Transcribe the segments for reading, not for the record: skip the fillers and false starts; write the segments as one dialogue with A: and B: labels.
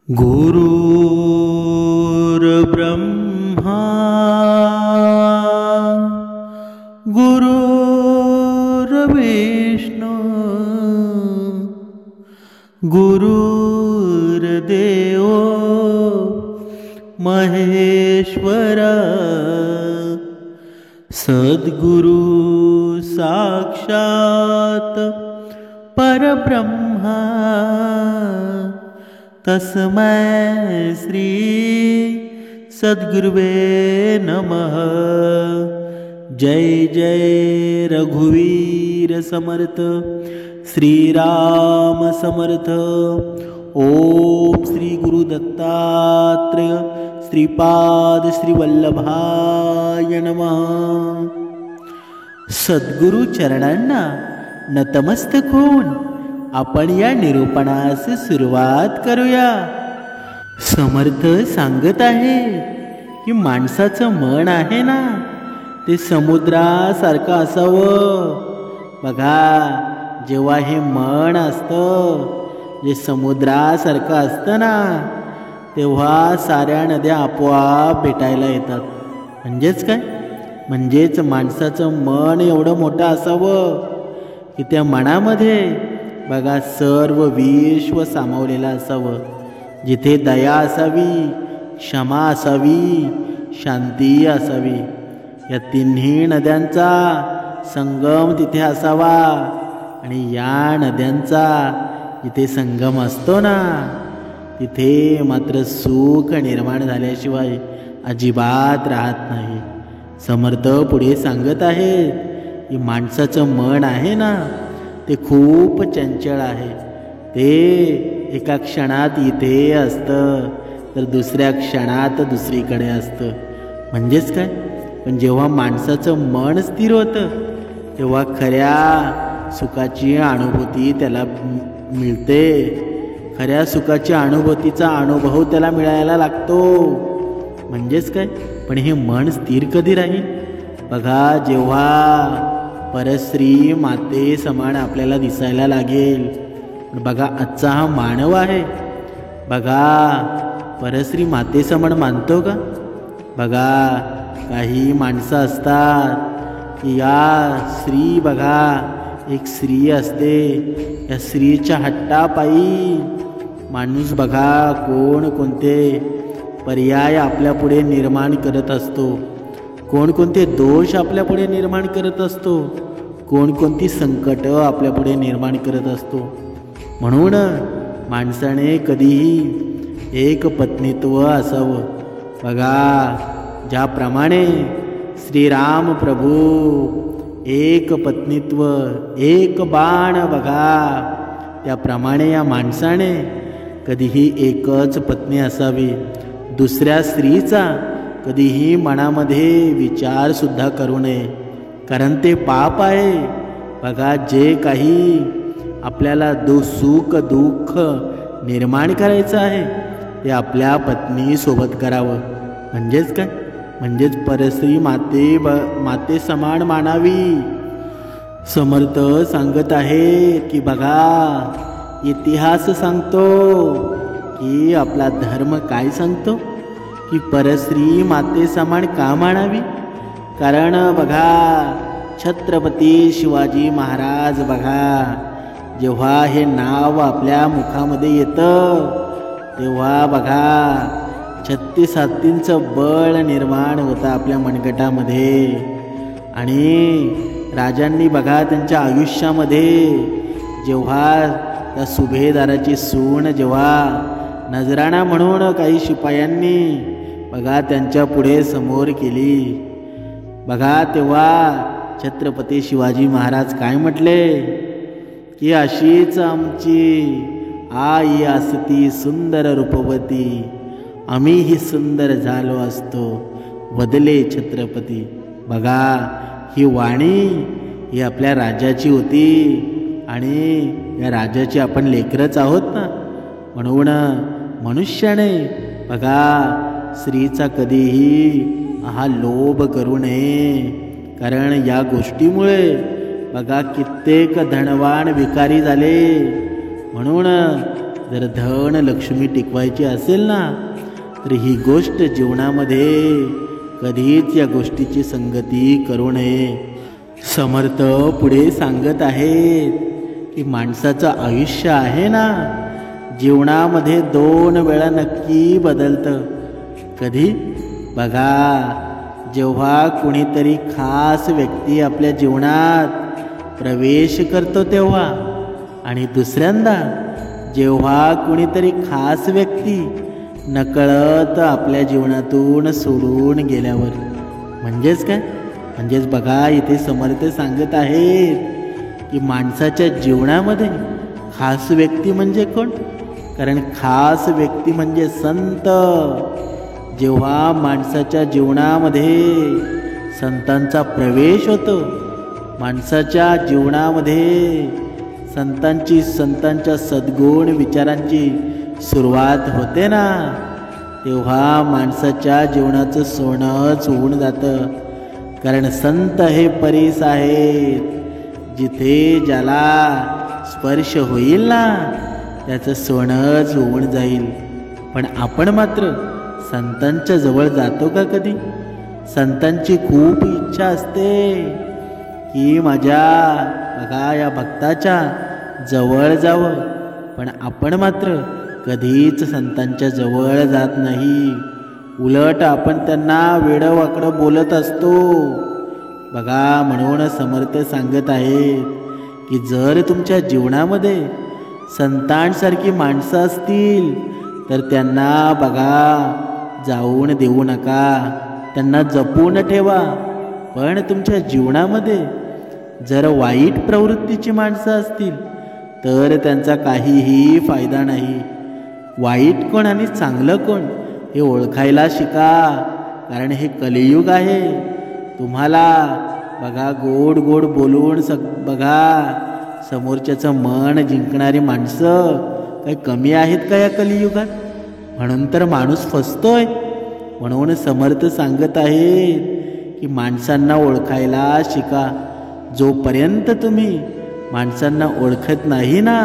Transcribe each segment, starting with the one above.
A: गुरुर्ब्रह्मा गुरुर्विष्णू गुरुर्देव महेश्वरा सद्गुरु साक्षात परब्रह्मा तस्मै श्री सद्गुरुवे नमः। जय जय रघुवीर समर्थ श्रीराम समर्थ। ओम श्री गुरु दत्तात्रेय श्रीपाद श्री वल्लभाय नमः। सद्गुरु चरणांना नतमस्तक होऊन आपण या निरूपणास सुरुवात करूया। समर्थ सांगत आहे की माणसाचं मन आहे ना, ते समुद्रासारखं असावं। बघा, जेव्हा हे मन असतं, जे समुद्रासारखं असतं ना, तेव्हा साऱ्या नद्या आपोआप भेटायला येतात। म्हणजेच काय? म्हणजेच माणसाचं मन एवढं मोठं असावं की त्या मनामध्ये बघा सर्व विश्व सामावलेलं असावं। जिथे दया असावी, क्षमा असावी, शांती असावी, या तिन्ही नद्यांचा संगम तिथे असावा। आणि या नद्यांचा जिथे संगम असतो ना, तिथे मात्र सुख निर्माण झाल्याशिवाय अजिबात राहत नाही। समर्थ पुढे सांगत आहेत की माणसाचं मन आहे ना, ते खूप चंचल आहे। ते एका क्षणात इथे असतं तर दुसऱ्या क्षणात दुसरीकडे असतं। म्हणजेच काय? पण जेव्हा माणसाचं मन स्थिर होतं, तेव्हा खऱ्या सुखाची अनुभूती त्याला मिळते। खऱ्या सुखाची अनुभूतीचा अनुभव त्याला मिळायला लागतो। म्हणजेच काय? पण हे मन स्थिर कधी राहील? बघा, जेव्हा परश्री माते समान आपल्याला दिसायला लागेल। बघा, आजचा हा मानव आहे, बघा परश्री माते समान मानतो का? बघा, काही माणसं असतात की या स्त्री, बघा एक स्त्री असते, या स्त्रीच्या हट्टापायी माणूस बघा कोणते पर्याय आपल्यापुढे निर्माण करत असतो, कोणकोणते दोष आपल्यापुढे निर्माण करत असतो, कोणकोणती संकट आपल्यापुढे निर्माण करत असतो। म्हणून माणसाने कधीही एक पत्नीत्व असावं। बघा, ज्याप्रमाणे श्रीराम प्रभू एक पत्नीत्व, एक बाण, बघा त्याप्रमाणे या माणसाने कधीही एकच पत्नी असावी। दुसऱ्या स्त्रीचा कधीही मनामध्ये विचार सुद्धा करू नये, कारण ते पाप आहे। बघा, जे काही आपल्याला सुख दुःख निर्माण करायचं आहे, ते आपल्या पत्नीसोबत करावं। म्हणजेच काय? म्हणजेच परश्री माते समान मानावी। समर्थ सांगत आहे की बघा, इतिहास सांगतो की आपला धर्म काय सांगतो की परश्री माते समान का मानावी? कारण बघा, छत्रपती शिवाजी महाराज, बघा जेव्हा हे नाव आपल्या मुखामध्ये येतं, तेव्हा बघा 36 हत्तींचं बळ निर्माण होतं आपल्या मनगटामध्ये। आणि राजांनी बघा त्यांच्या आयुष्यामध्ये जेव्हा त्या सुभेदाराची सून जेव्हा नजराणा म्हणून काही शिपायांनी बघा त्यांच्या पुढे समोर केली, बघा तेव्हा छत्रपती शिवाजी महाराज काय म्हटले की अशीच आमची आई असती सुंदर रूपवती, आम्हीही सुंदर झालो असतो बदले छत्रपती। बघा, ही वाणी ही आपल्या राजाची होती आणि या राजाची आपण लेकरच आहोत ना। म्हणून मनुष्याने बघा स्त्रीचा कधीही हा लोभ करू नये, कारण या गोष्टीमुळे बघा कित्येक धनवान भिकारी झाले। म्हणून जर धन लक्ष्मी टिकवायची असेल ना, तर ही गोष्ट जीवनामध्ये कधीच या गोष्टीची संगती करू नये. समर्थ पुढे सांगत आहेत की माणसाचं आयुष्य आहे ना, जीवनामध्ये 2 वेळा नक्की बदलतं. कधी? बघा, जेव्हा कुणीतरी खास व्यक्ती आपल्या जीवनात प्रवेश करतो तेव्हा, आणि दुसऱ्यांदा जेव्हा कुणीतरी खास व्यक्ती नकळत आपल्या जीवनातून सोडून गेल्यावर. म्हणजेच काय? म्हणजेच बघा, इथे समर्थ सांगत आहेत की माणसाच्या जीवनामध्ये खास व्यक्ती म्हणजे कोण? कारण खास व्यक्ती म्हणजे संत. जेव्हा माणसाच्या जीवनामध्ये संतांचा प्रवेश होतो, माणसाच्या जीवनामध्ये संतांच्या सद्गुण विचारांची सुरुवात होते ना, तेव्हा माणसाच्या जीवनाचं सोनंच होऊन जातं. कारण संत हे परीस आहेत, जिथे ज्याला स्पर्श होईल ना, त्याचं सोनंच होऊन जाईल. पण आपण मात्र संतांच्या जवळ जातो का कधी? संतांची खूप इच्छा असते की माझ्या बघा या भक्ताच्या जवळ जावं, पण आपण मात्र कधीच संतांच्या जवळ जात नाही. उलट आपण त्यांना वेडं-वाकडं बोलत असतो. बघा, म्हणून समर्थ सांगत आहेत की जर तुमच्या जीवनामध्ये संतांसारखी माणसं असतील तर त्यांना बघा जाऊन देऊ नका, त्यांना जपून ठेवा. पण तुमच्या जीवनामध्ये जर वाईट प्रवृत्तीची माणसं असतील तर त्यांचा काहीही फायदा नाही. वाईट कोण आणि चांगलं कोण हे ओळखायला शिका, कारण हे कलियुग आहे. तुम्हाला बघा गोड गोड बोलून बघा समोरच्याचं मन जिंकणारी माणसं काही कमी आहेत का या कलियुगात? म्हणून तर माणूस फसतोय. म्हणून समर्थ सांगत आहेत की माणसांना ओळखायला शिका. जोपर्यंत तुम्ही माणसांना ओळखत नाही ना,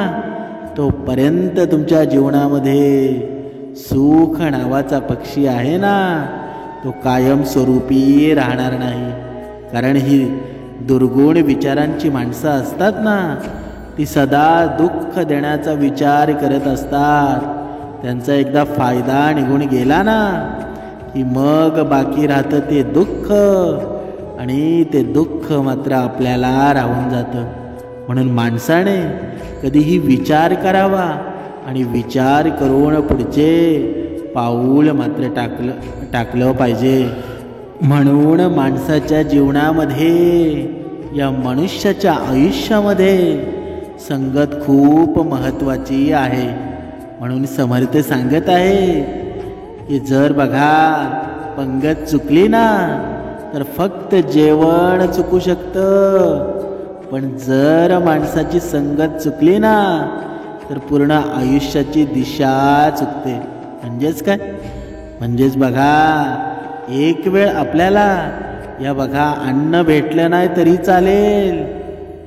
A: तोपर्यंत तुमच्या जीवनामध्ये सुख नावाचा पक्षी आहे ना, तो कायमस्वरूपी राहणार नाही. कारण ही दुर्गुण विचारांची माणसं असतात ना, ती सदा दुःख देण्याचा विचार करत असतात. त्यांचा एकदा फायदा निघून गेला ना की मग बाकी राहतं ते दुःख, आणि ते दुःख मात्र आपल्याला राहून जातं. म्हणून माणसाने कधीही विचार करावा आणि विचार करून पुढचे पाऊल मात्र टाकलं पाहिजे. म्हणून माणसाच्या जीवनामध्ये, या मनुष्याच्या आयुष्यामध्ये संगत खूप महत्त्वाची आहे. म्हणून समर्थ सांगत आहे की जर बघा पंगत चुकली ना, तर फक्त जेवण चुकू शकतं. पण जर माणसाची संगत चुकली ना, तर पूर्ण आयुष्याची दिशा चुकते. म्हणजेच काय? म्हणजेच बघा, एक वेळ आपल्याला या बघा अन्न भेटलं नाही तरी चालेल,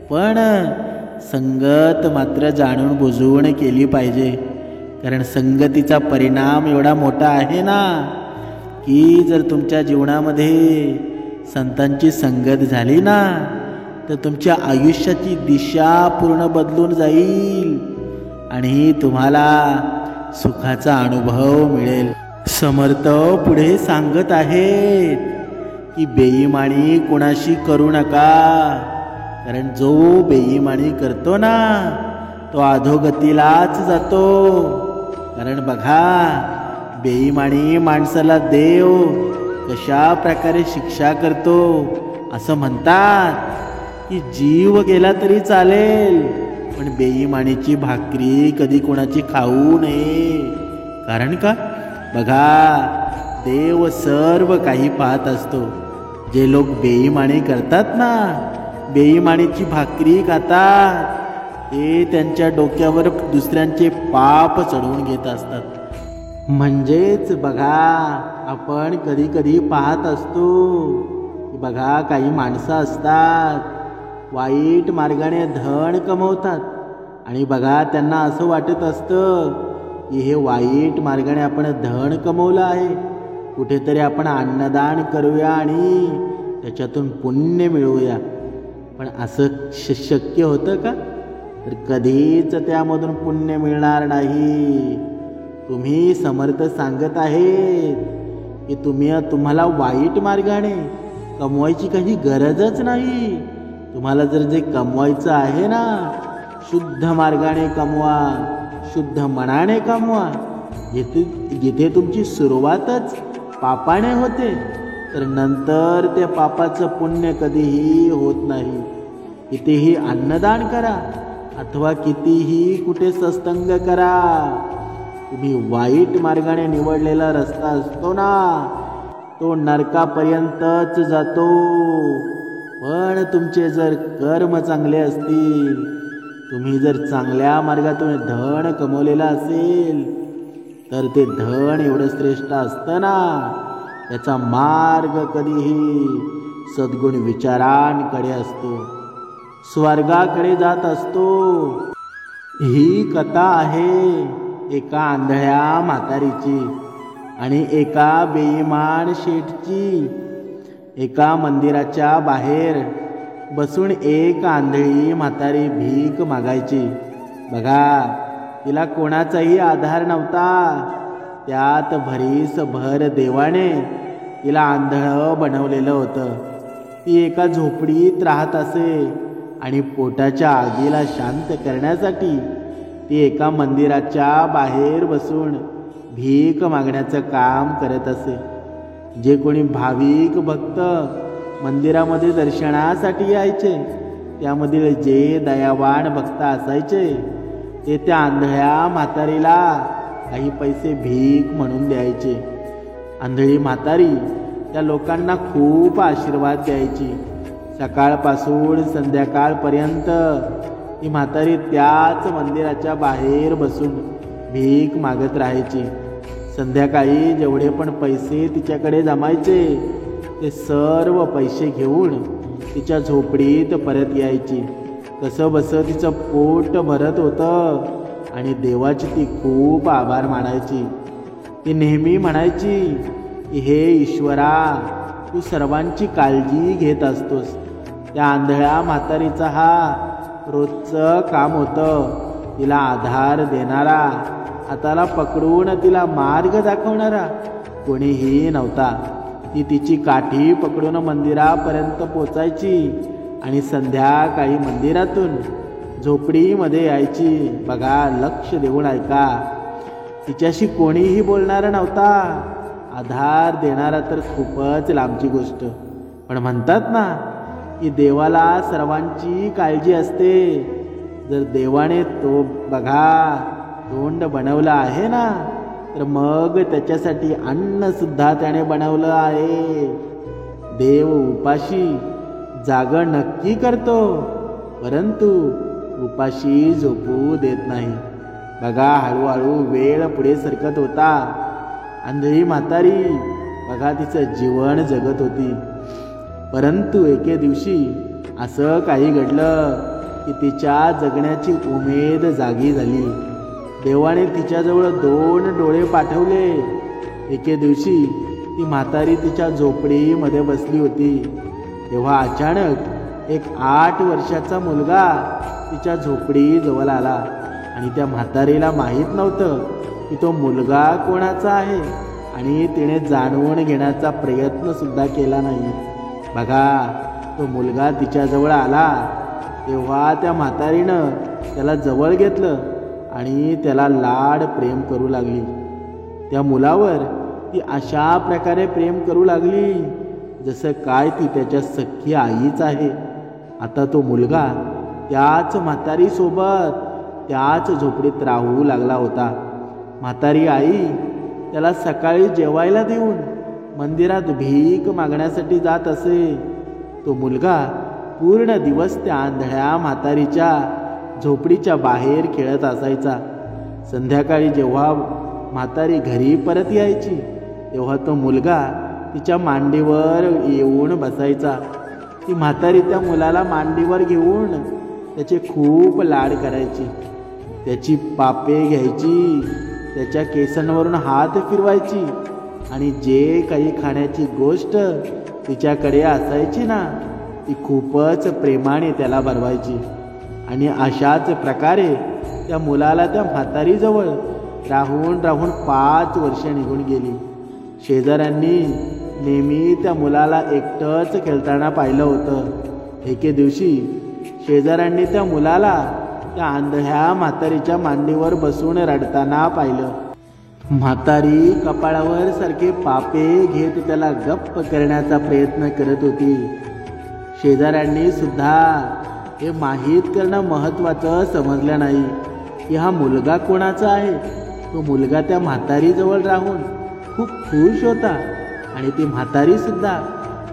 A: पण संगत मात्र जाणून बुजवून केली पाहिजे. कारण संगतीचा परिणाम एवढा मोठा आहे ना, की जर तुमच्या जीवनामध्ये संतांची संगत झाली ना, तर तुमच्या आयुष्याची दिशा पूर्ण बदलून जाईल आणि तुम्हाला सुखाचा अनुभव मिळेल. समर्थ पुढे सांगत आहेत की बेईमानी कोणाशी करू नका. कारण जो बेईमानी करतो ना, तो अधोगतीलाच जातो. कारण बघा, बेईमानी माणसाला देव कशा प्रकारे शिक्षा करतो. असं म्हणतात की जीव गेला तरी चालेल, पण बेईमानीची भाकरी कधी कोणाची खाऊ नये. कारण का? बघा, देव सर्व काही पाहत असतो. जे लोक बेईमानी करतात ना, बेईमानीची भाकरी खातात, ते त्यांच्या डोक्यावर दुसऱ्यांचे पाप चढवून घेत असतात. म्हणजेच बघा, आपण कधी कधी पाहत असतो की बघा काही माणसं असतात वाईट मार्गाने धन कमवतात, आणि बघा त्यांना असं वाटत असतं की हे वाईट मार्गाने आपण धन कमवलं आहे, कुठेतरी आपण अन्नदान करूया आणि त्याच्यातून पुण्य मिळवूया. पण असं शक्य होतं का? तर कधीच त्यामधून पुण्य मिळणार नाही. तुम्ही समर्थ सांगत आहेत की तुम्हाला वाईट मार्गाने कमवायची काही गरजच नाही. तुम्हाला जर जे कमवायचं आहे ना, शुद्ध मार्गाने कमवा, शुद्ध मनाने कमवा. जिथे तुमची सुरुवातच पापाने होते, तर नंतर त्या पापाचं पुण्य कधीही होत नाही. कितीही अन्नदान करा अथवा कितीही कुठे सत्संग करा, तुम्ही वाईट मार्गाने निवडलेला रस्ता असतो ना, तो नरकापर्यंतच जातो. पण तुमचे जर कर्म चांगले असतील, तुम्ही जर चांगल्या मार्गातून धन कमवलेलं असेल, तर ते धन एवढं श्रेष्ठ असतं ना, त्याचा मार्ग कधीही सद्गुण विचारांकडे असतो, स्वर्गाकडे जात असतो. ही कथा आहे एका आंधळ्या म्हातारीची आणि एका बेईमान शेठची. एका मंदिराच्या बाहेर बसून एक आंधळी म्हातारी भीक मागायची. बघा, तिला कोणाचाही आधार नव्हता. त्यात भरीसभर देवाने तिला आंधळं बनवलेलं होतं. ती एका झोपडीत राहत असे आणि पोटाच्या आगीला शांत करण्यासाठी ती एका मंदिराच्या बाहेर बसून भीक मागण्याचं काम करत असे. जे कोणी भाविक भक्त मंदिरामध्ये दर्शनासाठी यायचे, त्यामधील जे दयावान भक्त असायचे, ते त्या आंधळ्या म्हातारीला काही पैसे भीक म्हणून द्यायचे. आंधळी म्हातारी त्या लोकांना खूप आशीर्वाद द्यायची. सकाळपासून संध्याकाळपर्यंत ती म्हातारी त्याच मंदिराच्या बाहेर बसून भीक मागत राहायची. संध्याकाळी जेवढे पण पैसे तिच्याकडे जमायचे, ते सर्व पैसे घेऊन तिच्या झोपडीत परत यायची. कसं बसं तिचं पोट भरत होतं आणि देवाची ती खूप आभार मानायची. ती नेहमी म्हणायची की हे ईश्वरा, तू सर्वांची काळजी घेत असतोस. त्या आंधळ्या म्हातारीचा हा रोजचं काम होतं, तिला आधार देणारा, हाताला पकडून तिला मार्ग दाखवणारा कोणीही नव्हता. ती तिची काठी पकडून मंदिरापर्यंत पोचायची आणि संध्याकाळी मंदिरातून झोपडीमध्ये यायची. बघा, लक्ष देऊन ऐका, तिच्याशी कोणीही बोलणारा नव्हता, आधार देणारा तर खूपच लांबची गोष्ट. पण म्हणतात ना की देवाला सर्वांची काळजी असते. जर देवाने तो तोंड बनवलं आहे ना, तर मग त्याच्यासाठी अन्न सुद्धा त्याने बनवलं आहे. देव उपाशी जागं नक्की करतो, परंतु उपाशी झोपू देत नाही. बघा, हळूहळू वेळ पुढे सरकत होता. आंधळी म्हातारी बघा तिचं जीवन जगत होती. परंतु एके दिवशी असं काही घडलं की तिच्या जगण्याची उमेद जागी झाली. देवाने तिच्याजवळ 2 डोळे पाठवले. एके दिवशी ती म्हातारी तिच्या झोपडीमध्ये बसली होती. तेव्हा अचानक एक 8 वर्षाचा मुलगा तिच्या झोपडीजवळ आला आणि त्या म्हातारीला माहीत नव्हतं की तो मुलगा कोणाचा आहे आणि तिने जाणून घेण्याचा प्रयत्न सुद्धा केला नाही. बघा, तो मुलगा तिच्याजवळ आला तेव्हा त्या म्हातारीनं त्याला जवळ घेतलं आणि त्याला लाड प्रेम करू लागली. त्या मुलावर ती अशा प्रकारे प्रेम करू लागली जसं काय ती त्याच्या सख्खी आईच आहे. आता तो मुलगा त्याच म्हातारीसोबत त्याच झोपडीत राहू लागला होता. म्हातारी आई त्याला सकाळी जेवायला देऊन मंदिरात भीक मागण्यासाठी जात असे. तो मुलगा पूर्ण दिवस त्या आंधळ्या म्हातारीच्या झोपडीच्या बाहेर खेळत असायचा. संध्याकाळी जेव्हा म्हातारी घरी परत यायची, तेव्हा तो मुलगा तिच्या मांडीवर येऊन बसायचा. ती म्हातारी त्या मुलाला मांडीवर घेऊन त्याचे खूप लाड करायची. त्याची पापे घ्यायची, त्याच्या केसांवरून हात फिरवायची आणि जे काही खाण्याची गोष्ट तिच्याकडे असायची ना ती खूपच प्रेमाने त्याला भरवायची. आणि अशाच प्रकारे त्या मुलाला त्या म्हातारीजवळ राहून 5 वर्षे निघून गेली. शेजाऱ्यांनी नेहमी त्या मुलाला एकटंच खेळताना पाहिलं होतं. एके दिवशी शेजाऱ्यांनी त्या मुलाला त्या आंधळ्या म्हातारीच्या मांडीवर बसून रडताना पाहिलं. म्हातारी कपाळावर सारखे पापे घेत त्याला गप्प करण्याचा प्रयत्न करत होती. शेजाऱ्यांनी सुद्धा हे माहीत करणं महत्त्वाचं समजलं नाही की हा मुलगा कोणाचा आहे. तो मुलगा त्या म्हातारीजवळ राहून खूप खुश होता आणि ती म्हातारी सुद्धा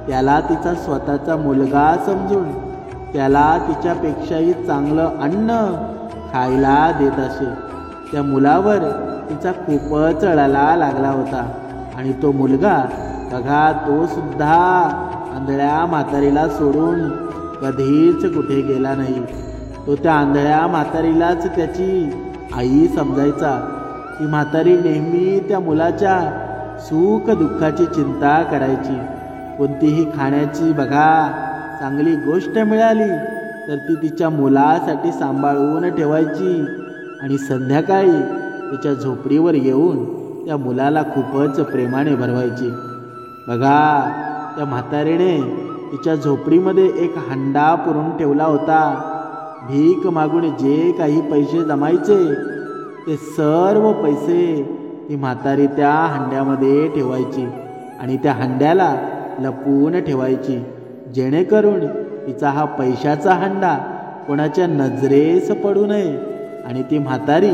A: त्याला तिचा स्वतःचा मुलगा समजून त्याला तिच्यापेक्षाही चांगलं अन्न खायला देत असे. त्या मुलावर तिचा खूपच रडायला लागला होता. आणि तो मुलगा बघा तो सुद्धा आंधळ्या म्हातारीला सोडून कधीच कुठे गेला नाही. तो त्या आंधळ्या म्हातारीलाच त्याची आई समजायचा. ती म्हातारी नेहमी त्या मुलाच्या सुख दुःखाची चिंता करायची. कोणतीही खाण्याची बघा चांगली गोष्ट मिळाली तर ती तिच्या मुलासाठी सांभाळून ठेवायची आणि संध्याकाळी तिच्या झोपडीवर येऊन त्या मुलाला खूपच प्रेमाने भरवायची. बघा त्या म्हातारीने तिच्या झोपडीमध्ये एक हंडा पुरून ठेवला होता. भीक मागून जे काही पैसे जमायचे ते सर्व पैसे ती म्हातारी त्या हंड्यामध्ये ठेवायची आणि त्या हंड्याला लपवून ठेवायची जेणेकरून तिचा हा पैशाचा हंडा कोणाच्या नजरेस पडू नये. आणि ती म्हातारी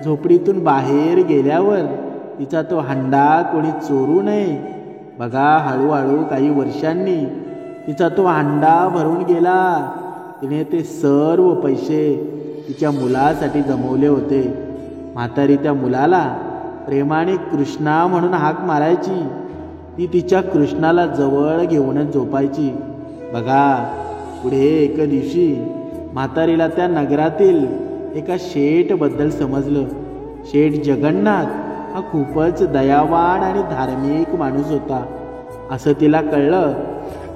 A: झोपडीतून बाहेर गेल्यावर तिचा तो हंडा कोणी चोरू नये. बघा हळूहळू काही वर्षांनी तिचा तो हंडा भरून गेला. तिने ते सर्व पैसे तिच्या मुलासाठी जमवले होते. म्हातारी त्या मुलाला प्रेमाने कृष्णा म्हणून हाक मारायची. ती तिच्या कृष्णाला जवळ घेऊनच झोपायची. बघा पुढे एक दिवशी म्हातारीला त्या नगरातील एका शेठबद्दल समजलं. शेठ जगन्नाथ हा खूपच दयावान आणि धार्मिक माणूस होता. असं तिला कळलं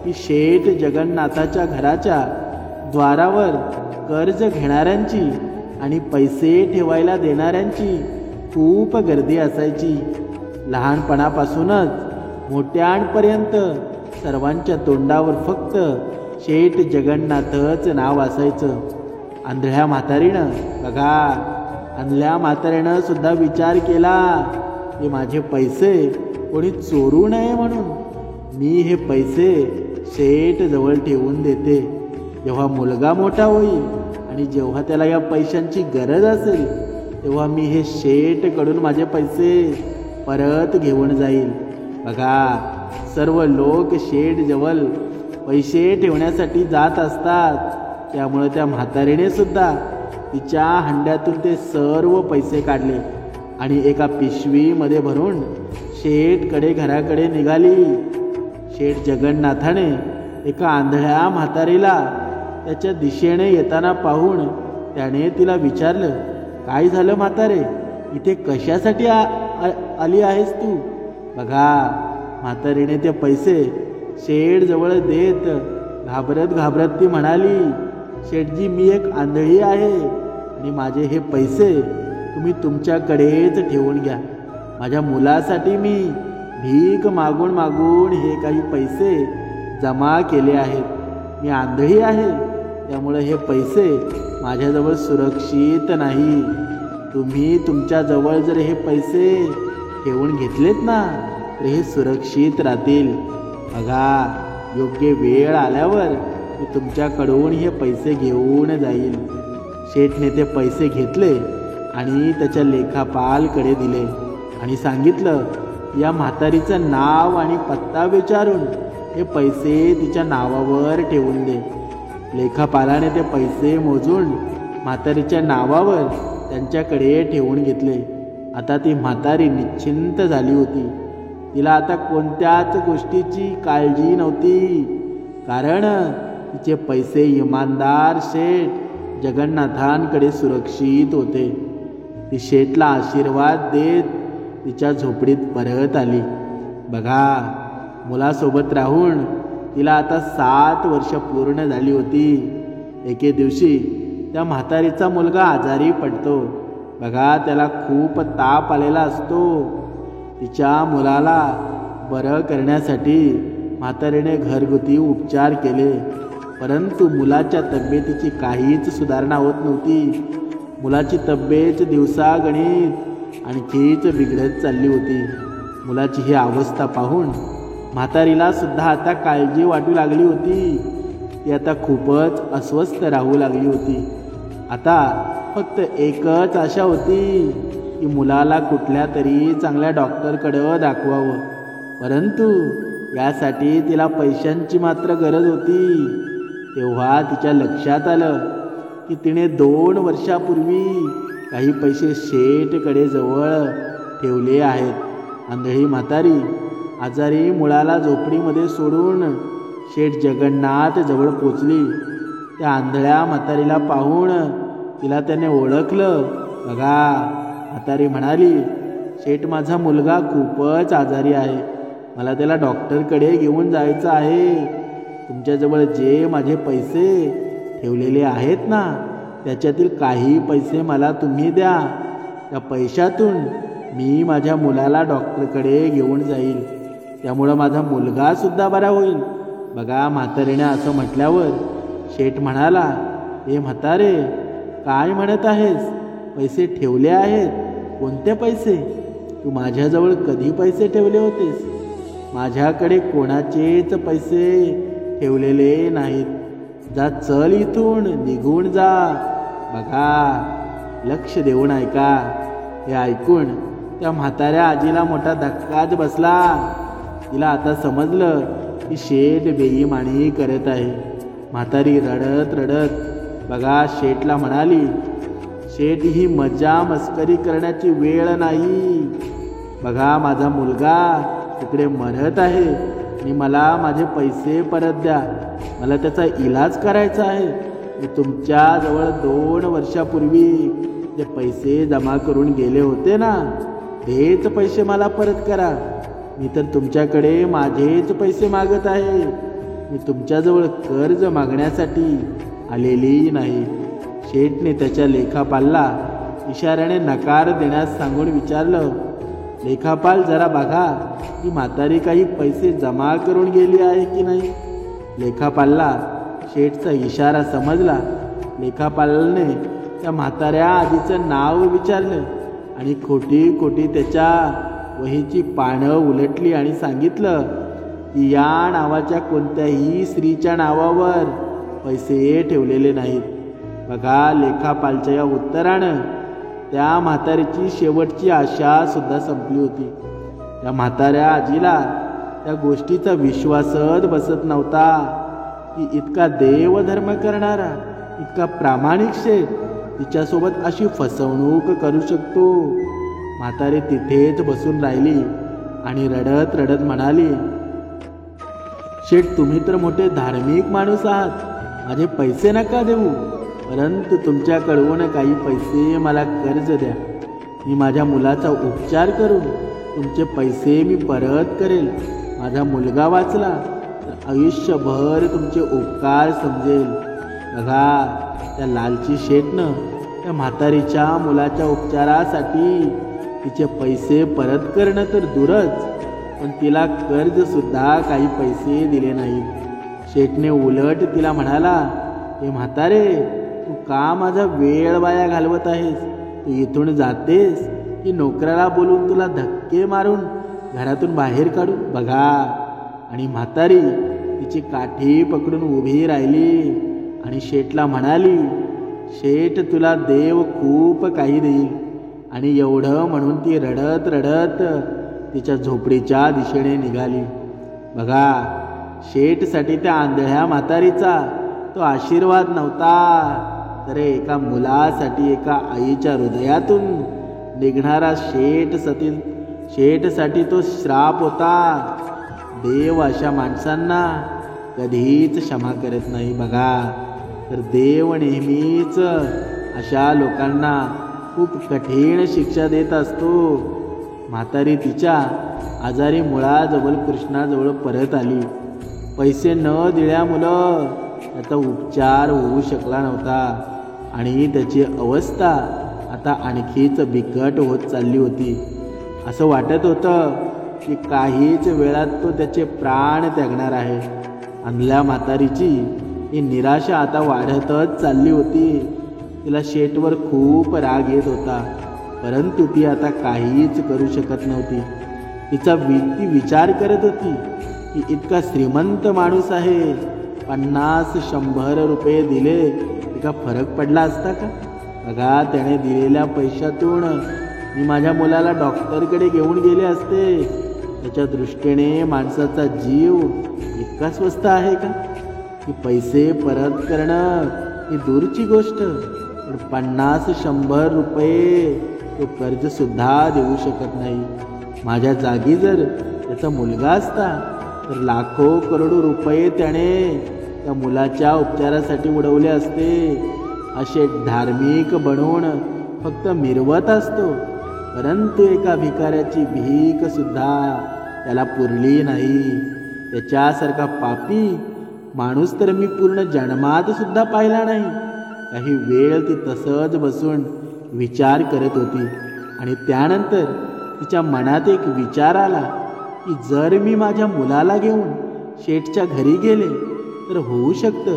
A: की शेठ जगन्नाथाच्या घराच्या द्वारावर कर्ज घेणाऱ्यांची आणि पैसे ठेवायला देणाऱ्यांची खूप गर्दी असायची. लहानपणापासूनच मोठ्यांपर्यंत सर्वांच्या तोंडावर फक्त शेठ जगन्नाथच नाव असायचं. आंधळ्या म्हातारीनं बघा आंधळ्या म्हातारीनं सुद्धा विचार केला की माझे पैसे कोणी चोरू नये म्हणून मी हे पैसे शेठ जवळ ठेवून देते. जेव्हा मुलगा मोठा होईल आणि जेव्हा त्याला या पैशांची गरज असेल तेव्हा मी हे शेठकडून माझे पैसे परत घेऊन जाईल. बघा सर्व लोक शेठजवळ पैसे ठेवण्यासाठी जात असतात. त्यामुळे त्या म्हातारीने सुद्धा तिच्या हंड्यातून ते सर्व पैसे काढले आणि एका पिशवीमध्ये भरून शेठकडे घराकडे निघाली. शेठ जगन्नाथाने एका आंधळ्या म्हातारीला त्याच्या दिशेने येताना पाहून त्याने तिला विचारलं, काय झालं म्हातारे, इथे कशासाठी आली आहेस तू? बघा म्हातारीने ते पैसे शेठजवळ देत घाबरत ती म्हणाली, शेठजी मी एक आंधळी आहे आणि माझे हे पैसे तुम्ही तुमच्याकडेच ठेवून घ्या. माझ्या मुलासाठी मी भीक मागून हे काही पैसे जमा केले आहेत. मी आंधळी आहे त्यामुळे हे पैसे माझ्याजवळ सुरक्षित नाही. तुम्ही तुमच्याजवळ जर हे पैसे ठेवून घेतलेत ना तर हे सुरक्षित राहतील. बघा योग्य वेळ आल्यावर मी तुमच्याकडून हे पैसे घेऊन जाईल. शेठने ते पैसे घेतले आणि त्याच्या लेखापालकडे दिले आणि सांगितलं, या म्हातारीचं नाव आणि पत्ता विचारून हे पैसे तिच्या नावावर ठेवून दे. लेखापालाने ते पैसे मोजून म्हातारीच्या नावावर त्यांच्याकडे ठेवून घेतले. आता ती म्हातारी निश्चिंत झाली होती. तिला आता कोणत्याच गोष्टीची काळजी नव्हती, कारण तिचे पैसे इमानदार शेठ जगन्नाथांकडे सुरक्षित होते. ती शेठला आशीर्वाद देत तिच्या झोपडीत परत आली. बघा, मुलासोबत राहून तिला आता 7 वर्ष पूर्ण झाली होती. एके दिवशी त्या म्हातारीचा मुलगा आजारी पडतो. बघा, त्याला खूप ताप आलेला असतो. तिच्या मुलाला बरं करण्यासाठी म्हातारीने घरगुती उपचार केले, परंतु मुलाच्या तब्येतीची काहीच सुधारणा होत नव्हती. मुलाची तब्येत दिवसागणिक आणखीच बिघडत चालली होती. मुलाची ही अवस्था पाहून म्हातारीला सुद्धा आता काळजी वाटू लागली होती. ती आता खूपच अस्वस्थ राहू लागली होती. आता फक्त एकच आशा होती की मुलाला कुठल्या तरी चांगल्या डॉक्टरकडं दाखवावं, परंतु यासाठी तिला पैशांची मात्र गरज होती. तेव्हा तिच्या लक्षात आलं की तिने 2 वर्षापूर्वी काही पैसे शेठकडे जवळ ठेवले आहेत. आंधळी म्हातारी आजारी मुलाला झोपडीमध्ये सोडून शेठ जगन्नाथ जवळ पोचली. त्या आंधळ्या म्हातारीला पाहून तिला त्याने ओळखलं. बघा, म्हातारी म्हणाली, शेठ, माझा मुलगा खूपच आजारी आहे. मला त्याला डॉक्टरकडे घेऊन जायचं आहे. तुमच्याजवळ जे माझे पैसे ठेवलेले आहेत ना, त्याच्यातील काही पैसे मला तुम्ही द्या. त्या पैशातून मी माझ्या मुलाला डॉक्टरकडे घेऊन जाईल. त्यामुळं माझा मुलगासुद्धा बरा होईल. बघा, म्हातारीने असं म्हटल्यावर शेठ म्हणाला, ए म्हातारे, काय म्हणत आहेस? पैसे ठेवले आहेत? कोणते पैसे? तू माझ्याजवळ कधी पैसे ठेवले होतेस? माझ्याकडे कोणाचेच पैसे ठेवलेले नाहीत. जा, चल इथून, निघून जा. बघा, लक्ष देऊन ऐका. हे ऐकून त्या म्हाताऱ्या आजीला मोठा धक्काच बसला. तिला आता समजलं की शेठ बेईमानी करत आहे. म्हातारी रडत रडत बघा शेठला म्हणाली, शेठ, ही मजा मस्करी करण्याची वेळ नाही. बघा, माझा मुलगा तिकडे मरत आहे आणि मला माझे पैसे परत द्या. मला त्याचा इलाज करायचा आहे. मी तुमच्याजवळ 2 वर्षापूर्वी जे पैसे जमा करून गेले होते ना, तेच पैसे मला परत करा. मी तर तुमच्याकडे माझेच पैसे मागत आहे. मी तुमच्याजवळ कर्ज मागण्यासाठी आलेली नाही. शेठने त्याच्या लेखापालला इशाऱ्याने नकार देण्यास सांगून विचारलं, लेखापाल, जरा बघा की म्हातारी काही पैसे जमा करून गेली आहे की नाही. लेखापालला शेठचा इशारा समजला. लेखापालाने त्या म्हाताऱ्या आजीचं नाव विचारलं आणि खोटी खोटी त्याच्या वहीची पानं उलटली आणि सांगितलं की या नावाच्या कोणत्याही स्त्रीच्या नावावर पैसे ठेवलेले नाहीत. बघा, लेखापालच्या या उत्तरानं त्या म्हातारीची शेवटची आशा सुद्धा संपली होती. त्या म्हाताऱ्या आजीला त्या गोष्टीचा विश्वासच बसत नव्हता की इतका देवधर्म करणारा, इतका प्रामाणिक शेठ तिच्यासोबत अशी फसवणूक करू शकतो. म्हातारी तिथेच बसून राहिली आणि रडत रडत म्हणाली, शेठ, तुम्ही तर मोठे धार्मिक माणूस आहात. माझे पैसे नका देऊ, परंतु तुमच्याकडून काही पैसे मला कर्ज द्या. मी माझ्या मुलाचा उपचार करून तुमचे पैसे मी परत करेल. माझा मुलगा वाचला तर आयुष्यभर तुमचे उपकार समजेल. बघा, त्या लालची शेठनं त्या म्हातारीच्या मुलाच्या उपचारासाठी तिचे पैसे परत करणं तर दूरच, पण तिला कर्जसुद्धा काही पैसे दिले नाहीत. शेठने उलट तिला म्हणाला, हे म्हातारे, तू का माझा वेळ वाया घालवत आहेस? तू इथून जातेस की नोकराला बोलून तुला धक्के मारून घरातून बाहेर काढू? बघा, आणि म्हातारी तिची काठी पकडून उभी राहिली आणि शेठला म्हणाली, शेठ, तुला देव खूप काही देईल. आणि एवढं म्हणून ती रडत रडत तिच्या झोपडीच्या दिशेने निघाली. बघा, शेठसाठी त्या आंधळ्या म्हातारीचा तो आशीर्वाद नव्हता, तर एका मुलासाठी, एका आईच्या हृदयातून निघणारा शेठसाठी तो श्राप होता. देव अशा माणसांना कधीच क्षमा करत नाही. बघा, तर देव नेहमीच अशा लोकांना खूप कठीण शिक्षा देत असतो. म्हातारी तिच्या आजारी मुलाजवळ कृष्णाजवळ परत आली. पैसे न दिल्यामुळं त्याचा उपचार होऊ शकला नव्हता आणि त्याची अवस्था आता आणखीच बिकट होत चालली होती. असं वाटत होतं की काहीच वेळात तो त्याचे प्राण त्यागणार आहे. अंधल्या म्हातारीची ही निराशा आता वाढतच चालली होती. तिला शेठवर खूप राग येत होता, परंतु ती आता काहीच करू शकत नव्हती. ती विचार करत होती की इतका श्रीमंत माणूस आहे, 50-100 रुपये दिले का फरक पडला असता का? बघा, त्याने दिलेल्या पैशातून मी माझ्या मुलाला डॉक्टरकडे घेऊन गेले असते. त्याच्या दृष्टीने माणसाचा जीव इतका स्वस्त आहे का की पैसे परत करणं ही दूरची गोष्ट, पण 50-100 रुपये तो कर्जसुद्धा देऊ शकत नाही. माझ्या जागी जर त्याचा मुलगा असता तर लाखो करोडो रुपये त्याने त्या मुलाच्या उपचारासाठी उडवले असते. असे धार्मिक बनवून फक्त मिरवत असतो, परंतु एका भिकाऱ्याची भीक सुद्धा त्याला पुरली नाही. त्याच्यासारखा पापी माणूस तर मी पूर्ण जन्मात सुद्धा पाहिला नाही. काही वेळ ती तसंच बसून विचार करत होती आणि त्यानंतर तिच्या मनात एक विचार आला की जर मी माझ्या मुलाला घेऊन शेठच्या घरी गेले तर होऊ शकतं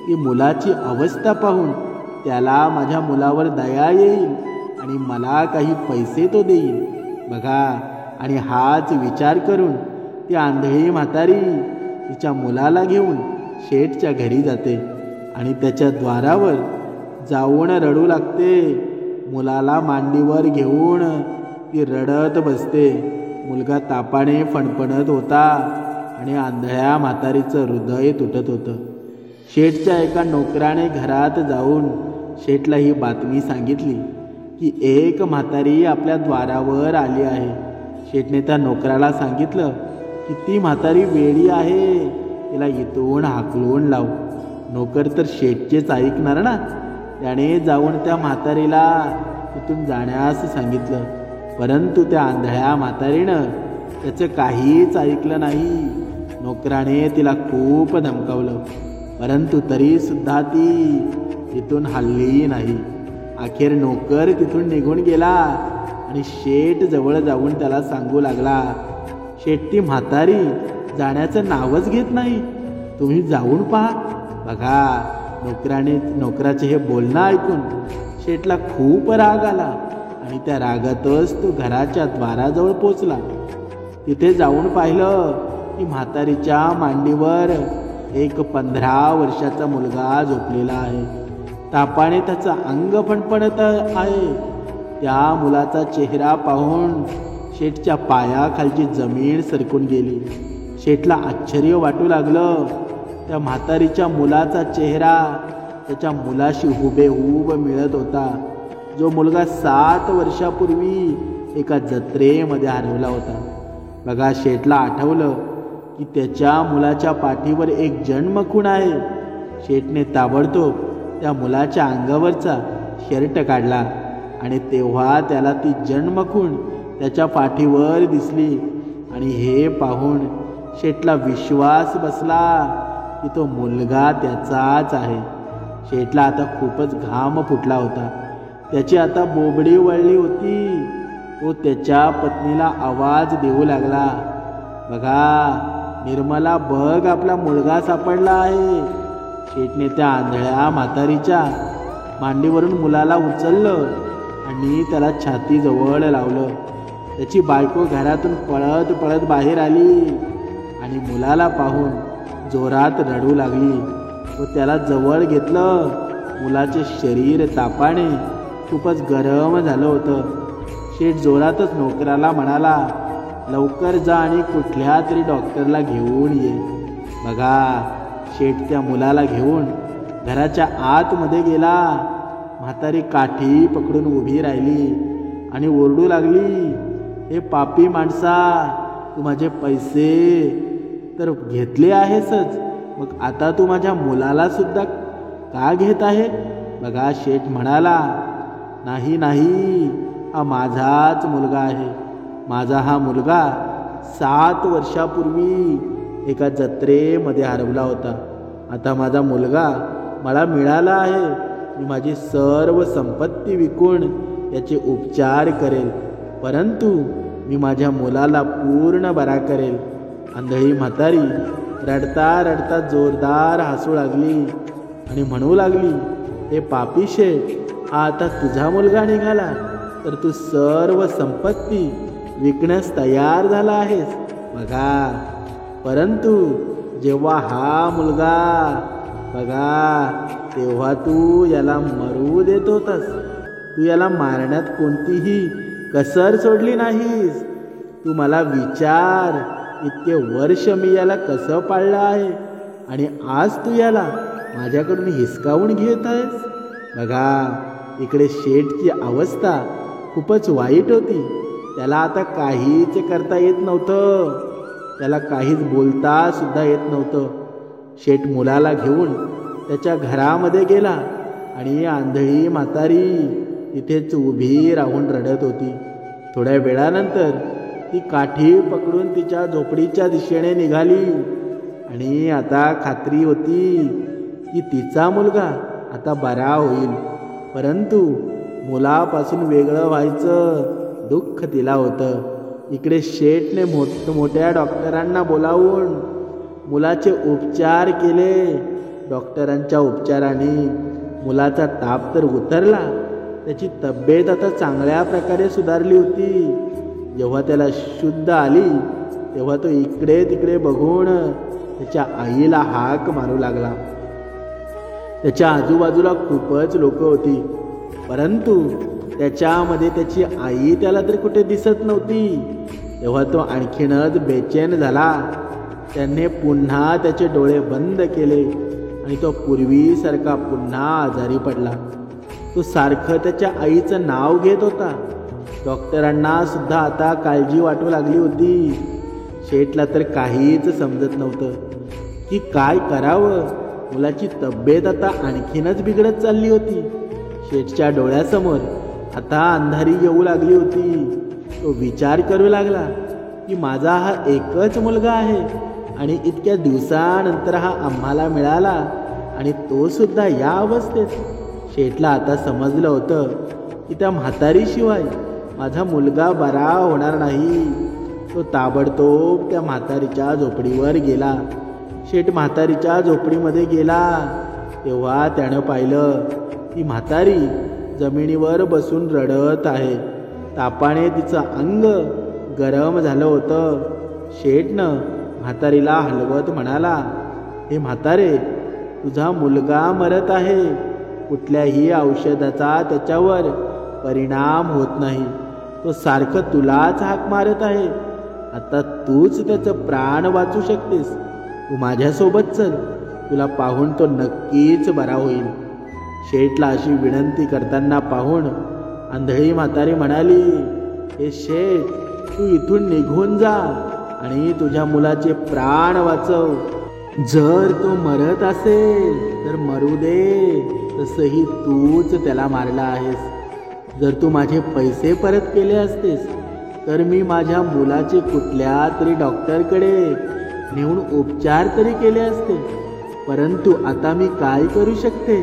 A: की मुलाची अवस्था पाहून त्याला माझ्या मुलावर दया येईल आणि मला काही पैसे तो देईल. बघा, आणि हाच विचार करून ती आंधळी म्हातारी तिच्या मुलाला घेऊन शेठच्या घरी जाते आणि त्याच्या द्वारावर जाऊन रडू लागते. मुलाला मांडीवर घेऊन ती रडत बसते. मुलगा तापाने फणफणत होता आणि आंधळ्या म्हातारीचं हृदय तुटत होतं. शेठच्या एका नोकराने घरात जाऊन शेठला ही बातमी सांगितली की एक म्हातारी आपल्या द्वारावर आली आहे. शेठने त्या नोकराला सांगितलं की ती म्हातारी वेडी आहे, तिला इथून हाकलून लाव. नोकर तर शेठचेच ऐकणार ना. त्याने जाऊन त्या म्हातारीला तिथून जाण्यास सांगितलं, परंतु त्या आंधळ्या म्हातारीनं त्याचं काहीच ऐकलं नाही. नोकराने तिला खूप धमकावलं, परंतु तरीसुद्धा ती तिथून हलली नाही. अखेर नोकर तिथून निघून गेला आणि शेठ जवळ जाऊन त्याला सांगू लागला, शेठ, ती म्हातारी जाण्याचं नावच घेत नाही, तुम्ही जाऊन पहा. बघा, नोकराचे हे बोलणं ऐकून शेठला खूप राग आला आणि त्या रागातच तो घराच्या द्वाराजवळ पोचला. तिथे जाऊन पाहिलं की म्हातारीच्या मांडीवर एक 15 वर्षाचा मुलगा झोपलेला आहे. तापाने त्याचा अंग फणफणत आहे. त्या मुलाचा चेहरा पाहून शेठच्या पायाखालची जमीन सरकून गेली. शेठला आश्चर्य वाटू लागलं. त्या म्हातारीच्या मुलाचा चेहरा त्याच्या मुलाशी हुबेहूब मिळत होता, जो मुलगा 7 वर्षापूर्वी एका जत्रेमध्ये हरवला होता. बघा, शेठला आठवलं की त्याच्या मुलाच्या पाठीवर एक जन्मखूण आहे. शेठने ताबडतोब त्या मुलाच्या अंगावरचा शर्ट काढला आणि तेव्हा त्याला ती जन्मखूण त्याच्या पाठीवर दिसली आणि हे पाहून शेठला विश्वास बसला की तो मुलगा त्याचाच आहे. शेठला आता खूपच घाम फुटला होता. त्याची आता बोबडी वळली होती. तो त्याच्या पत्नीला आवाज देऊ लागला, बघा निर्मला, बघ आपला मुलगा सापडला आहे. शेठने त्या आंधळ्या म्हातारीच्या मांडीवरून मुलाला उचललं आणि त्याला छातीजवळ लावलं. त्याची बायको घरातून पळत पळत बाहेर आली आणि मुलाला पाहून जोरात रडू लागली व त्याला जवळ घेतलं. मुलाचे शरीर तापाने खूपच गरम झालं होतं. शेठ जोरातच नोकराला म्हणाला, लवकर जा आणि कुठल्या तरी डॉक्टरला घेऊन ये. बघा, शेठ त्या मुलाला घेऊन घराच्या आतमध्ये गेला. म्हातारी काठी पकडून उभी राहिली आणि ओरडू लागली, हे पापी माणसा, तू माझे पैसे तर घेतले आहेसच, मग आता तू माझ्या मुलाला सुद्धा का घेत आहे? बघा, शेठ म्हणाला, नाही नाही, हा माझाच मुलगा आहे. माझा हा मुलगा 7 वर्षापूर्वी एका जत्रेमध्ये हरवला होता. आता माझा मुलगा मला मिळाला आहे. मी माझी सर्व संपत्ती विकून याचे उपचार करेल, परंतु मी माझ्या मुलाला पूर्ण बरा करेल. आंधळी म्हातारी रडता रडता जोरदार हसू लागली आणि म्हणू लागली, हे पापी शेठ, हा आता तुझा मुलगा निघाला तर तू सर्व संपत्ती विकण्यास तयार झाला आहेस बघा. परंतु जेव्हा हा मुलगा बघा, तेव्हा तू याला मरू देत होतास. तू याला मारण्यात कोणतीही कसर सोडली नाहीस. तू मला विचार, इतके वर्ष मी याला कसं पाळलं आहे आणि आज तू याला माझ्याकडून हिसकावून घेत आहेस. बघा, इकडे शेठची अवस्था खूपच वाईट होती. त्याला आता काहीच करता येत नव्हतं. त्याला काहीच बोलता सुद्धा येत नव्हतं. शेठ मुलाला घेऊन त्याच्या घरामध्ये गेला आणि आंधळी म्हातारी तिथेच उभी राहून रडत होती. थोड्या वेळानंतर ती काठी पकडून तिच्या झोपडीच्या दिशेने निघाली आणि आता खात्री होती की तिचा मुलगा आता बरा होईल. परंतु मुलापासून वेगळं व्हायचं दुःख तिला होतं. इकडे शेठने मोठमोठ्या डॉक्टरांना बोलावून मुलाचे उपचार केले. डॉक्टरांच्या उपचाराने मुलाचा ताप तर उतरला. त्याची तब्येत आता चांगल्या प्रकारे सुधारली होती. जेव्हा त्याला शुद्ध आली तेव्हा तो इकडे तिकडे बघून त्याच्या आईला हाक मारू लागला. त्याच्या आजूबाजूला खूपच लोक होती, परंतु त्याच्यामध्ये त्याची आई त्याला तर कुठे दिसत नव्हती. तेव्हा तो आणखीनच बेचैन झाला. त्याने पुन्हा त्याचे डोळे बंद केले आणि तो पूर्वीसारखा पुन्हा आजारी पडला. तो सारखं त्याच्या आईचं नाव घेत होता. डॉक्टरांना सुद्धा आता काळजी वाटू लागली होती. शेठला तर काहीच समजत नव्हतं की काय करावं. मुलाची तब्येत आता आणखीनच बिघडत चालली होती. शेठच्या डोळ्यासमोर आता अंधारी येऊ लागली होती. तो विचार करू लागला की माझा हा एकच मुलगा आहे आणि इतक्या दिवसानंतर हा आम्हाला मिळाला आणि तो सुद्धा या अवस्थेत. शेठला आता समजलं होतं की त्या म्हातारीशिवाय माझा मुलगा बरा होणार नाही. तो ताबडतोब त्या म्हातारीच्या झोपडीवर गेला. शेठ म्हातारीच्या झोपडीमध्ये गेला तेव्हा त्यानं पाहिलं की म्हातारी जमिनीवर बसून रडत आहे. तापाने तिचं अंग गरम झालं होतं. शेठनं म्हातारीला हलवत म्हणाला, हे म्हातारे, तुझा मुलगा मरत आहे. कुठल्याही औषधाचा त्याच्यावर परिणाम होत नाही. तो सारखं तुलाच हाक मारत आहे. आता तूच त्याचं प्राण वाचू शकतेस. तू माझ्यासोबत चल, तुला पाहून तो नक्कीच बरा होईल. शेठला अशी विनंती करताना पाहून आंधळी म्हातारी म्हणाली, हे शेठ, तू इथून निघून जा आणि तुझ्या मुलाचे प्राण वाचव. जर तो मरत असेल तर मरू दे, तसंही तूच त्याला मारला आहेस. जर तू माझे पैसे परत केले असतेस तर मी माझ्या मुलाचे कुठल्या तरी डॉक्टरकडे नेऊन उपचार तरी केले असते. परंतु आता मी काय करू शकते?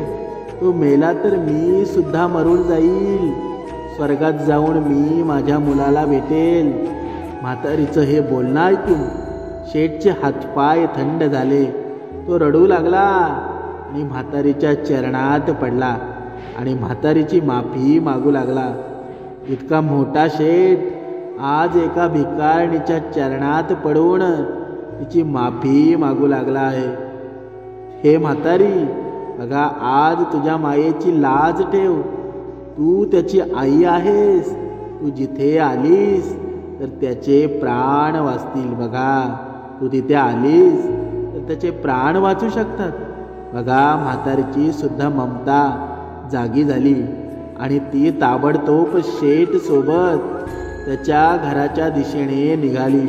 A: तो मेला तर मी सुद्धा मरून जाईल. स्वर्गात जाऊन मी माझ्या मुलाला भेटेल. म्हातारीचं हे बोलणं ऐकून शेठचे हातपाय थंड झाले. तो रडू लागला आणि म्हातारीच्या चरणात पडला आणि म्हातारीची माफी मागू लागला. इतका मोठा शेठ आज एका भिकारणीच्या चरणात पडून तिची माफी मागू लागला आहे. हे म्हातारी, बघा, आज तुझ्या मायेची लाज ठेव. तू त्याची आई आहेस. तू जिथे आलीस तर त्याचे प्राण वाचतील. बघा, तू तिथे आलीस तर त्याचे प्राण वाचू शकतात. बघा, म्हातारीची सुद्धा ममता जागी झाली आणि ती ताबडतोब शेठ सोबत त्याच्या घराच्या दिशेने निघाली.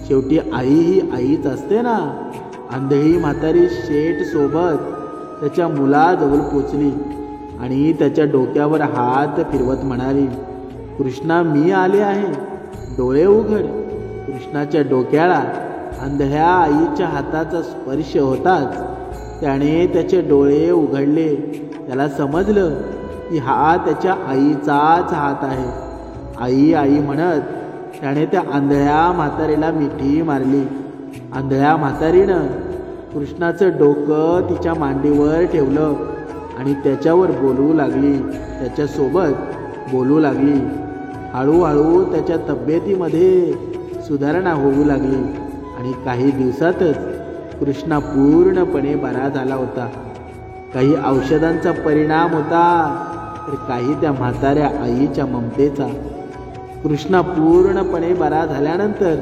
A: शेवटी आई ही आईच असते ना. आंधळी म्हातारी शेठ सोबत त्याच्या मुलाजवळ पोचली. आणि त्याच्या डोक्यावर हात फिरवत म्हणाली, कृष्णा मी आले आहे, डोळे उघड. कृष्णाच्या डोक्याला आंधळ्या आईच्या हाताचा स्पर्श होताच त्याने त्याचे डोळे उघडले. त्याला समजलं की हा त्याच्या आईचाच हात आहे. आई आई म्हणत त्याने त्या आंधळ्या म्हातारीला मिठी मारली. आंधळ्या म्हातारीनं कृष्णाचं डोकं तिच्या मांडीवर ठेवलं आणि त्याच्यावर बोलू लागली, त्याच्यासोबत बोलू लागली. हळूहळू त्याच्या तब्येतीमध्ये सुधारणा होऊ लागली आणि काही दिवसातच कृष्णा पूर्णपणे बरा झाला होता. काही औषधांचा परिणाम होता तर काही त्या म्हाताऱ्या आईच्या ममतेचा. कृष्णा पूर्णपणे बरा झाल्यानंतर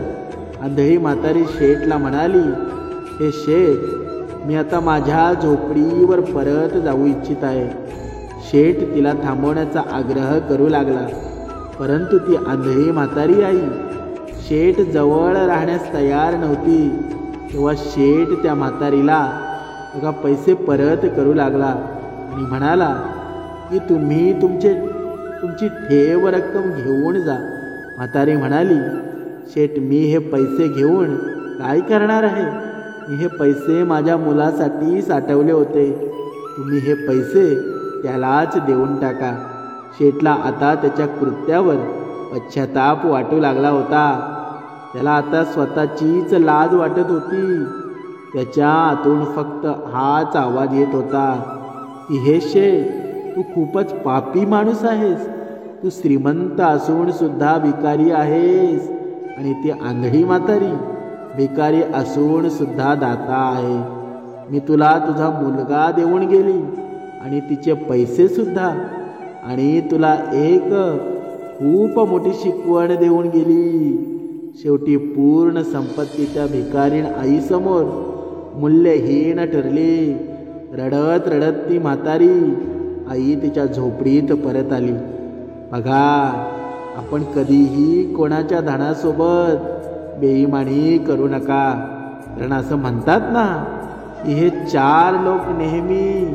A: आंधळी म्हातारी शेठला म्हणाली, हे शेठ, मी आता माझ्या झोपडीवर परत जाऊ इच्छित आहे. शेठ तिला थांबवण्याचा आग्रह करू लागला, परंतु ती आंधळी म्हातारी आई शेठ जवळ राहण्यास तयार नव्हती. तेव्हा शेठ त्या म्हातारीला बघा पैसे परत करू लागला आणि म्हणाला की तुम्ही तुमची ठेव रक्कम घेऊन जा. म्हातारी म्हणाली, शेठ मी हे पैसे घेऊन काय करणार आहे? मी हे पैसे माझ्या मुलासाठी साठवले होते. तुम्ही हे पैसे त्यालाच देऊन टाका. शेठला आता त्याच्या कृत्यावर पश्चाताप वाटू लागला होता. त्याला आता स्वतःचीच लाज वाटत होती. त्याच्या आतून फक्त हाच आवाज येत होता की हे शेठ, तू खूपच पापी माणूस आहेस. तू श्रीमंत असून सुद्धा भिकारी आहेस. आणि ती आंधळी म्हातारी भिकारी असून सुद्धा दाता आहे. मी तुला तुझा मुलगा देऊन गेली आणि तिचे पैसे सुद्धा, आणि तुला एक खूप मोठी शिकवण देऊन गेली. शेवटी पूर्ण संपत्ती त्या भिकारीण आईसमोर मूल्यहीन ठरली. रडत रडत ती म्हातारी आई तिच्या झोपडीत परत आली. बघा, आपण कधीही कोणाच्या धनासोबत बेईमानी करू नका. कारण असं म्हणतात ना की हे 4 लोक नेहमी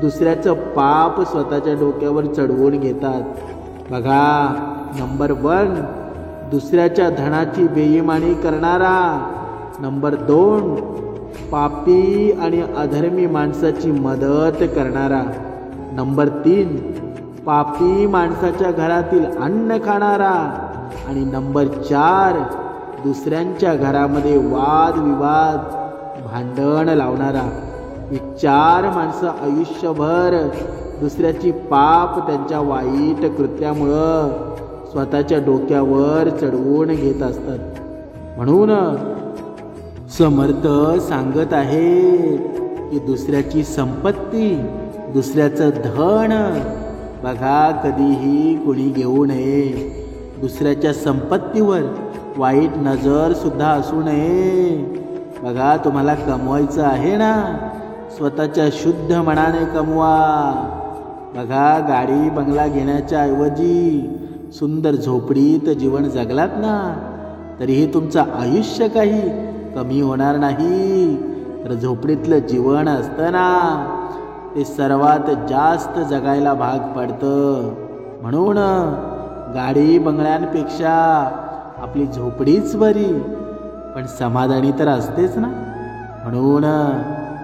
A: दुसऱ्याचं पाप स्वतःच्या डोक्यावर चढवून घेतात. बघा, नंबर 1 दुसऱ्याच्या धनाची बेईमानी करणारा. नंबर 2 पापी आणि अधर्मी माणसाची मदत करणारा. नंबर 3 पापी माणसाच्या घरातील अन्न खाणारा. आणि नंबर 4 दुसऱ्यांच्या घरामध्ये वादविवाद भांडण लावणारा. ही 4 माणसं आयुष्यभर दुसऱ्याची पाप त्यांच्या वाईट कृत्यामुळं स्वतःच्या डोक्यावर चढवून घेत असतात. म्हणून समर्थ सांगत आहे की दुसऱ्याची संपत्ती, दुसऱ्याचं धन बघा कधीही कोणी घेऊ नये. दुसऱ्याच्या संपत्तीवर वाईट नजर सुद्धा असू नये. बघा, तुम्हाला कमवायचं आहे ना, स्वतःच्या शुद्ध मनाने कमवा. बघा, गाडी बंगला घेण्याच्या ऐवजी सुंदर झोपडीत जीवन जगलात ना, तरीही तुमचं आयुष्य काही कमी होणार नाही. तर झोपडीतलं जीवन असतं ना, ते सर्वात जास्त जगायला भाग पडतं. म्हणून गाडी बंगल्यांपेक्षा आपली झोपडीच बरी, पण समाधानी तर असतेच ना. म्हणून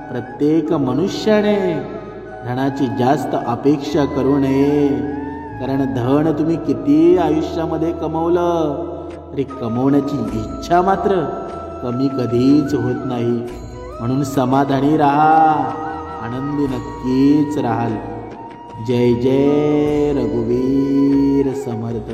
A: प्रत्येक मनुष्याने धनाची जास्त अपेक्षा करू नये. कारण धन तुम्ही किती आयुष्यामध्ये कमवलं तरी कमवण्याची इच्छा मात्र कमी कधीच होत नाही. म्हणून समाधानी राहा, आनंदी नक्कीच राहाल. जय जय रघुवीर समर्थ.